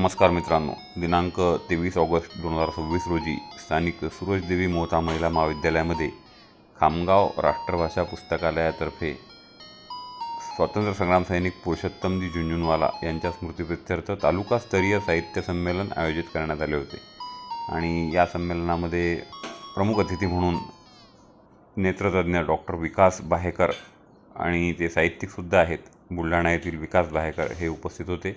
नमस्कार मित्रांनो, दिनांक 23 ऑगस्ट 2026 रोजी स्थानिक सूरजदेवी मोहता महिला महाविद्यालयामध्ये खामगाव राष्ट्रभाषा पुस्तकालयातर्फे स्वातंत्र्य संग्राम सैनिक पुरुषोत्तमजी झुंझुनवाला यांच्या स्मृतिप्रित्यर्थ तालुकास्तरीय साहित्य संमेलन आयोजित करण्यात आले होते। आणि या संमेलनामध्ये प्रमुख अतिथी म्हणून नेत्रतज्ञ डॉक्टर विकास बाहेकर आणि ते साहित्यिकसुद्धा आहेत, बुलढाणा येथील विकास बाहेकर हे उपस्थित होते।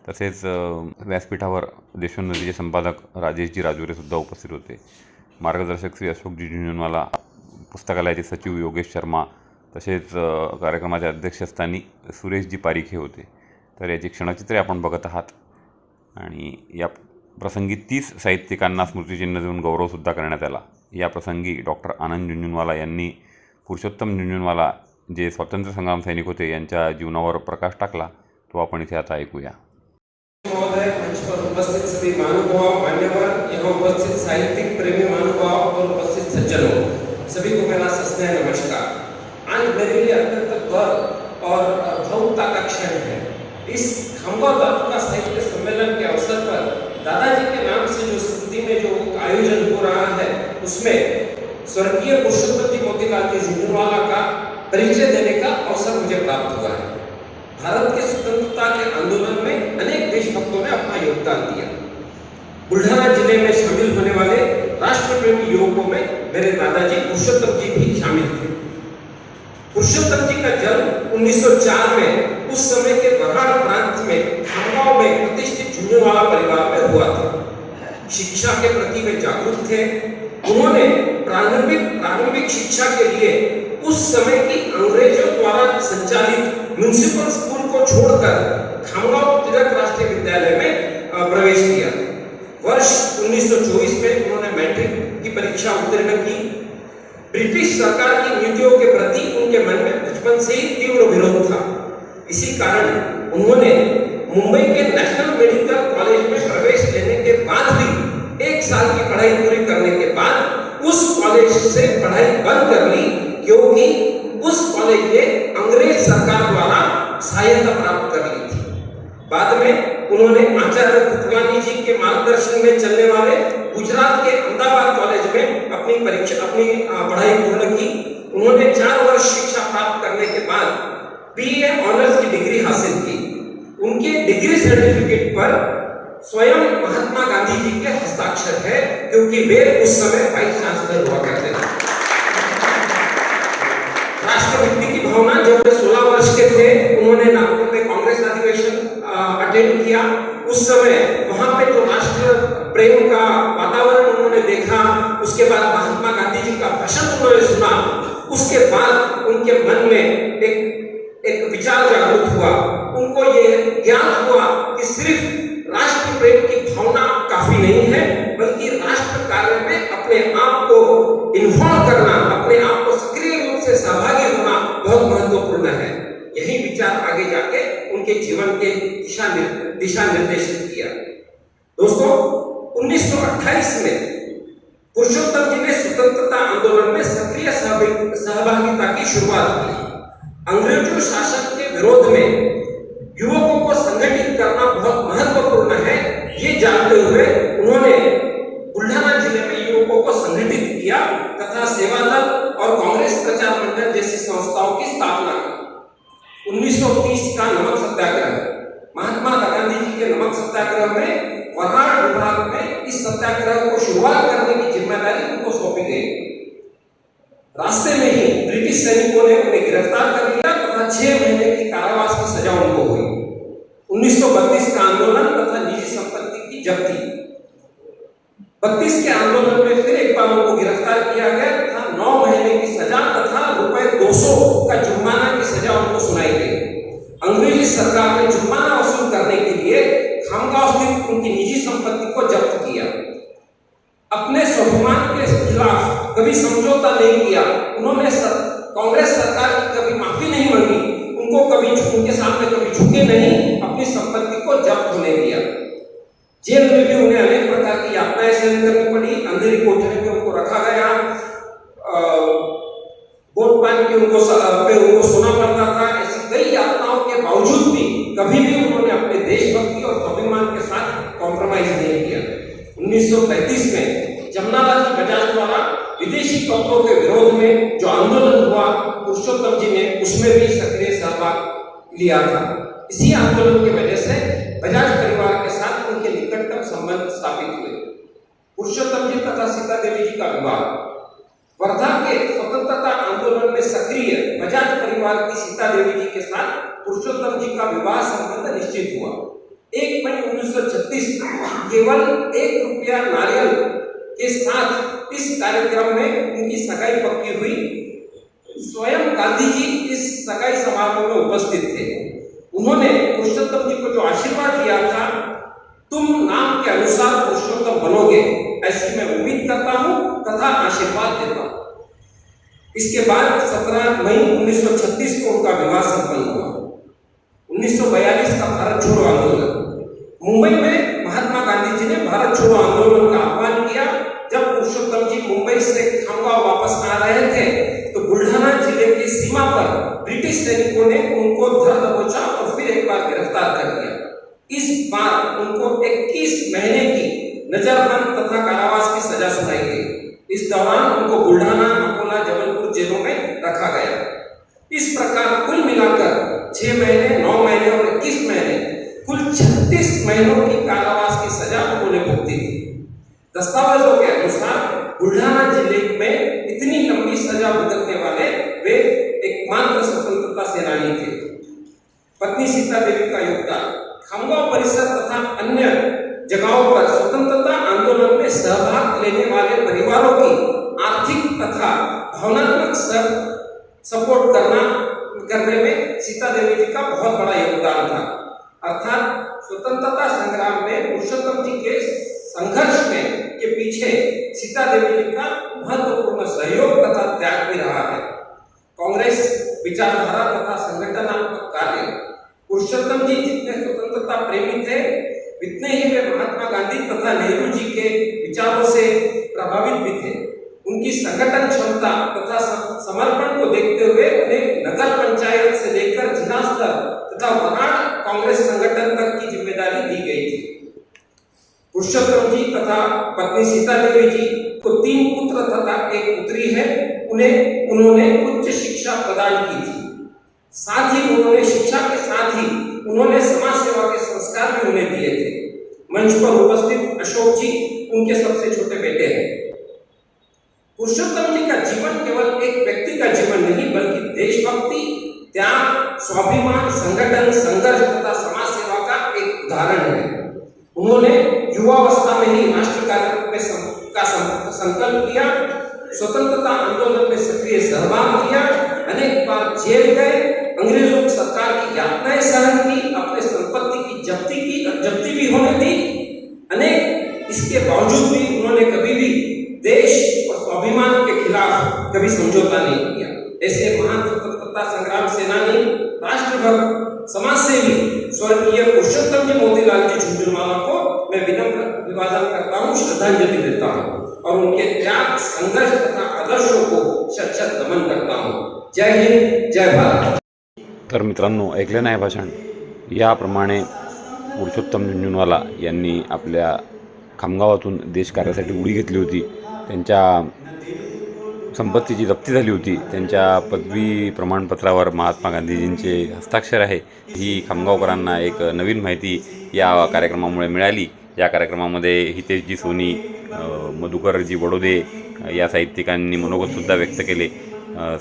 तसेच व्यासपीठावर देशोन्नतीचे नदीचे संपादक राजेशजी राजुरेसुद्धा उपस्थित होते। मार्गदर्शक श्री अशोकजी झुंझुनवाला, पुस्तकालयाचे सचिव योगेश शर्मा, तसेच कार्यक्रमाच्या अध्यक्षस्थानी सुरेशजी पारिख हे होते। तर याची क्षणचित्रे आपण बघत आहात। आणि या प्रसंगी 30 साहित्यिकांना स्मृतिचिन्ह देऊन गौरवसुद्धा करण्यात आला। या प्रसंगी डॉक्टर आनंद झुंझुनवाला यांनी पुरुषोत्तम झुंझुनवाला जे स्वातंत्र्य संग्राम सैनिक होते यांच्या जीवनावर प्रकाश टाकला, तो आपण इथे आता ऐकूया। महोदय, मंच पर उपस्थित सभी महानुभाव, मान्यवर, यहाँ उपस्थित साहित्यिक प्रेमी महानुभाव और उपस्थित सज्जनों, सभी को मेरा सस्नेह नमस्कार। आज मेरे लिए अत्यंत गर्व और भावुकता का क्षण है। इस खामगांव तालुका साहित्य सम्मेलन के अवसर पर दादाजी के नाम से जो स्मृति में जो आयोजन हो रहा है, उसमें स्वर्गीय पुरुषोत्तमजी मोतीलाल जी झुंझुनवाला का परिचय देने का अवसर मुझे प्राप्त हुआ है। भारत के स्वतंत्रता के आंदोलन में अनेक देशभक्तों ने अपना योगदान दिया। बुलढाना जिले में शामिल होने वाले राष्ट्रप्रेमी युवकों में मेरे दादाजी पुरुषोत्तम जी भी शामिल थे। पुरुषोत्तम जी का जन्म 1904 में उस समय के बरहाड़ प्रांत में खामगांव में प्रतिष्ठित झुंझुनवाला परिवार में हुआ था। शिक्षा के प्रति वे जागरूक थे। उन्होंने प्रारंभिक शिक्षा के लिए उस समय की अंग्रेजों द्वारा संचालित म्युनिसिपल स्कूल को छोड़कर खामगांव तिलक राष्ट्रीय विद्यालय में प्रवेश किया। वर्ष 1924 में उन्होंने मैट्रिक की परीक्षा उत्तीर्ण की। ब्रिटिश सरकार की नीतियों के प्रति उनके मन में बचपन से ही तीव्र विरोध था। इसी कारण उन्होंने मुंबई के नेशनल मेडिकल कॉलेज में प्रवेश लेने के बाद भी 1 साल की पढ़ाई पूरी करने के बाद उस कॉलेज से पढ़ाई बंद कर ली, क्योंकि उस कॉलेज ने अंग्रेज सरकार द्वारा सहायता प्राप्त कर ली थी। बाद में उन्होंने आचार्य कृपलानी जी के मार्गदर्शन में चलने वाले गुजरात के अहमदाबाद कॉलेज में अपनी पढ़ाई पूर्ण की। उन्होंने 4 वर्ष शिक्षा प्राप्त करने के बाद बीए ऑनर्स की डिग्री हासिल की। उनके डिग्री सर्टिफिकेट पर स्वयं महात्मा गांधी जी के हस्ताक्षर है, क्योंकि वे उस समय वाइस चांसलर हुआ करते थे। राष्ट्रभक्ति की भावना, जब वे 16 वर्ष के थे, उन्होंने नागपुर में कांग्रेस अधिवेशन अटेंड किया। उस समय वहां पे जो राष्ट्र प्रेम का वातावरण उन्होंने देखा, उसके बाद महात्मा गांधी जी का भाषण उन्होंने सुना। उसके बाद उनके मन में एक विचार जागृत हुआ। उनको ये ज्ञान हुआ कि सिर्फ राष्ट्र प्रेम की भावना काफी नहीं है, बल्कि राष्ट्र कार्य में अपने आप को इन्वॉल्व करना, अपने आप को सक्रिय रूप से सहभागी होना बहुत महत्वपूर्ण है। यही विचार आगे जाके उनके जीवन के दिशा निर्देशित किया। दोस्तों, 1928 में पुरुषोत्तम जी ने स्वतंत्रता आंदोलन में सक्रिय सहभागिता की शुरुआत की। अंग्रेजों शासन के विरोध में युवकों को संगठित करना बहुत महत्वपूर्ण है, ये जानते हुए उन्होंने बुलढाना जिले में युवकों को संगठित किया तथा सेवा दल और कांग्रेस प्रचार मंडल जैसी संस्थाओं की स्थापना की। 1930 का नमक सत्याग्रह, महात्मा गांधी जी के नमक सत्याग्रह में वरहाड़ विभाग में इस सत्याग्रह को शुरुआत करने की जिम्मेदारी उनको सौंपी गई। रास्ते में ही ब्रिटिश सैनिकों ने उन्हें गिरफ्तार कर लिया तथा 6 महीने की कारावास की सजा उनको हुई। 1932 का आंदोलन तथा निजी संपत्ति की जब्ती। 32 के आंदोलन में फिर एक बार उनको गिरफ्तार किया गया तथा 9 महीने की सजा तथा ₹200 का जुर्माना की सजा उनको सुनाई गई। अंग्रेजी सरकार ने जुर्माना वसूल करने के लिए खामगांव स्थित उनकी निजी संपत्ति को जब्त किया। अपने स्वाभिमान के खिलाफ कभी समझौता नहीं किया। उन्होंने कांग्रेस सरकार की कभी माफी नहीं मांगी, उनको कभी उनके सामने कभी झुके नहीं, अपनी संपत्ति को जब्त होने दिया। जेल में भी उन्हें अनेक प्रकार की यातनाएं सहन करनी पड़ी। अंधेरी कोठरी में उनको रखा गया, वोट बैंक के उनको सोना पड़ता था। ऐसी कई यातनाओं के बावजूद भी कभी भी उन्होंने अपने देशभक्ति और स्वाभिमान के साथ में जो आंदोलन हुआ पुरुषोत्तम जी ने उसमें भी सक्रिय सहभाग लिया था। इसी आंदोलन की वजह से बजाज परिवार के साथ उनके निकटतम संबंध स्थापित हुए। पुरुषोत्तम जी तथा सीता देवी जी का विवाह वर्धा के स्वतंत्रता आंदोलन में सक्रिय बजाज परिवार की सीता देवी जी के साथ पुरुषोत्तम जी का विवाह संबंध निश्चित हुआ। 1 मई 1936 केवल 1 रुपया नारियल के साथ इस कार्यक्रम में उनकी सगाई पक्की हुई। स्वयं गांधी जी इस सगाई समारोह में उपस्थित थे। उन्होंने पुरुषोत्तम जी को जो आशीर्वाद दिया था, तुम नाम के अनुसार पुरुषोत्तम बनोगे, ऐसी मैं उम्मीद करता हूं तथा आशीर्वाद देता हूं। इसके बाद 17 मई 1936 को उनका विवाह संपन्न हुआ। 1942 का भारत छोड़ो आंदोलन। मुंबई में महात्मा गांधी जी ने भारत छोड़ो आंदोलन का आह्वान किया। जब पुरुषोत्तम जी मुंबई से खामगांव वापस आ रहे थे तो बुल्ढाना जिले की सीमा पर ब्रिटिश सैनिकों ने उनको धर दबोचा और फिर एक बार गिरफ्तार कर लिया। इस बार उनको 21 महीने की नजरबंद तथा कारावास की सजा सुनाई गई। इस दौरान उनको बुल्ढाना, अकोला, जबलपुर जेलों में रखा गया। इस प्रकार कुल मिलाकर 6 महीने, 9 महीने और 21 महीने, कुल 36 महीनों की कारावास की सजा उन्होंने भुगती थी। दस्तावेजों के अनुसार बुल्ढाना जिले में इतनी लंबी सजा भुगतने वाले वे एकमात्र स्वतंत्रता सेनानी थे। पत्नी सीता देवी का योगदान। खामगांव परिसर तथा अन्य जगहों पर स्वतंत्रता आंदोलन में सहभाग लेने वाले परिवारों की आर्थिक तथा भावनात्मक सपोर्ट करने में सीता देवी जी का बहुत बड़ा योगदान था। अर्थात स्वतंत्रता संग्राम में पुरुषोत्तम जी के संघर्ष के पीछे सीता देवी जी का महत्वपूर्ण सहयोग तथा त्याग भी रहा है। कांग्रेस विचारधारा तथा संगठनात्मक कार्य। पुरुषोत्तम जी जितने स्वतंत्रता प्रेमी थे, उतने ही वे महात्मा गांधी तथा नेहरू जी के विचारों से प्रभावित भी थे। उनकी संगठन क्षमता तथा समर्पण को देखते हुए उन्हें नगर पंचायत से लेकर जिला स्तर तथा वहां कांग्रेस संगठन तक की जिम्मेदारी दी गई थी। पुरुषोत्तम जी तथा पत्नी सीता देवी जी को 3 पुत्र तथा 1 पुत्री है। उन्होंने उच्च शिक्षा प्रदान की थी। साथ ही उन्होंने शिक्षा के साथ ही उन्होंने समाज सेवा के संस्कार भी उन्हें दिए थे। मंच पर उपस्थित अशोक जी उनके सबसे छोटे बेटे हैं। पुरुषोत्तम जी का जीवन केवल एक व्यक्ति का जीवन नहीं, बल्कि देशभक्ति, त्याग, स्वाभिमान, संगठन, संघर्ष तथा समाज सेवा का एक उदाहरण है। उन्होंने युवावस्था में ही राष्ट्र कार्य का संकल्प किया, स्वतंत्रता आंदोलन में सक्रिय सहभाग किया, अनेक बार जेल गए, अंग्रेजों की सरकार की यातनाएं सहन की, अपने संपत्ति की जब्ती भी होने दी। अनेक इसके बावजूद भी उन्होंने कभी भी देश और स्वाभिमान के खिलाफ कभी समझौता नहीं किया। ऐसे महान स्वतंत्रता संग्राम सेनानी, राष्ट्रभक्त, समाजसेवी स्वर्गीय पुरुषोत्तम जी मोतीलाल जी झुंझुनवाला को मैं विनम्र अभिवादन करता हूँ, श्रद्धांजलि देता हूँ और उनके त्याग, संघर्ष तथा आदर्शों को शत-शत नमन करता हूँ। जय हिंद, जय भारत। तर मित्रांनो, ऐकलं नाही भाषण. याप्रमाणे पुरुषोत्तम झुंझुनवाला यांनी आपल्या खामगावातून देशकार्यासाठी उडी घेतली होती. त्यांच्या संपत्तीची जप्ती झाली होती. त्यांच्या पदवी प्रमाणपत्रावर महात्मा गांधीजींचे हस्ताक्षर आहे. ही खामगावकरांना एक नवीन माहिती या कार्यक्रमामुळे मिळाली. या कार्यक्रमामध्ये हितेशजी सोनी, मधुकरजी बडोदे या साहित्यिकांनी मनोगतसुद्धा व्यक्त केले.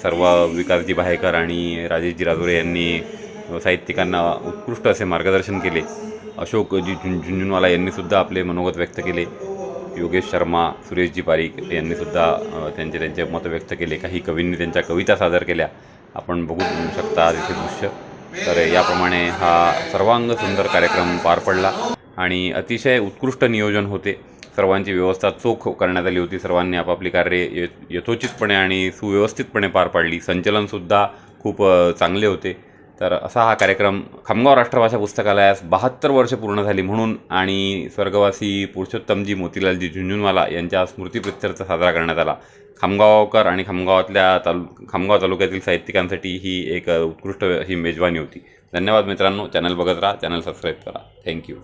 सर्व विकासजी बाहेकर आणि राजेशजी राजोरे यांनी साहित्यिकांना उत्कृष्ट असे मार्गदर्शन केले. अशोकजी झुंझुनवाला यांनीसुद्धा आपले मनोगत व्यक्त केले. योगेश शर्मा, सुरेशजी पारीख यांनीसुद्धा त्यांचे मत व्यक्त केले. काही कवींनी त्यांच्या कविता सादर केल्या. आपण बघू शकता तिथे दृश्य. तर याप्रमाणे हा सर्वांग सुंदर कार्यक्रम पार पडला आणि अतिशय उत्कृष्ट नियोजन होते. सर्वांची व्यवस्था चोख करण्यात आली होती. सर्वांनी आपापली कार्ये यथोचितपणे आणि सुव्यवस्थितपणे पार पाडली. संचलनसुद्धा खूप चांगले होते. तर असा हा कार्यक्रम खामगाव राष्ट्रभाषा पुस्तकालयास 72 वर्ष पूर्ण झाली म्हणून आणि स्वर्गवासी पुरुषोत्तमजी मोतीलालजी झुंझुनवाला यांच्या स्मृतीप्रित्यर्थ साजरा करण्यात आला. खामगावकर आणि खामगाव तालुक्यातील साहित्यिकांसाठी ही एक उत्कृष्ट ही मेजवानी होती. धन्यवाद मित्रांनो. चॅनल बघत राहा, चॅनल सबस्क्राईब करा. थँक्यू.